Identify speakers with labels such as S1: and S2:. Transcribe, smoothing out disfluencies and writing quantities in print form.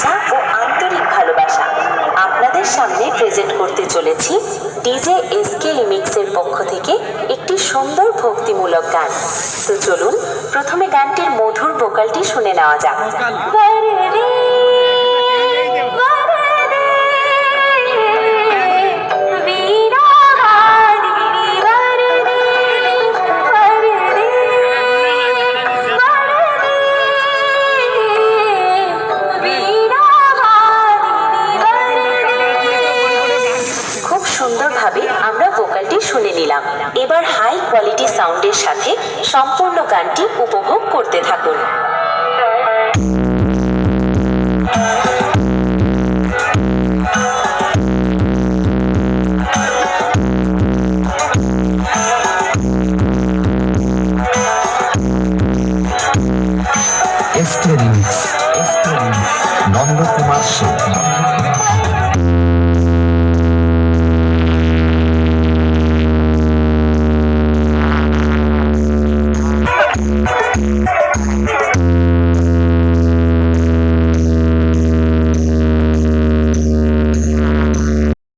S1: শুভেচ্ছা ও আন্তরিক ভালোবাসা আপনাদের সামনে প্রেজেন্ট করতে চলেছি ডিজে এসকে লিমিক্সের পক্ষ থেকে একটি সুন্দর ভক্তিমূলক গান। তো চলুন প্রথমে গানটির মধুর ভোকালটি শুনে নেওয়া যাক। সুন্দরভাবে আমরা ভোকালটি শুনে নিলাম। এবার হাই কোয়ালিটি সাউন্ডের সাথে সম্পূর্ণ গানটি উপভোগ করতে থাকুন।
S2: এসকে লিমিক্স, নন্দকুমার সেন।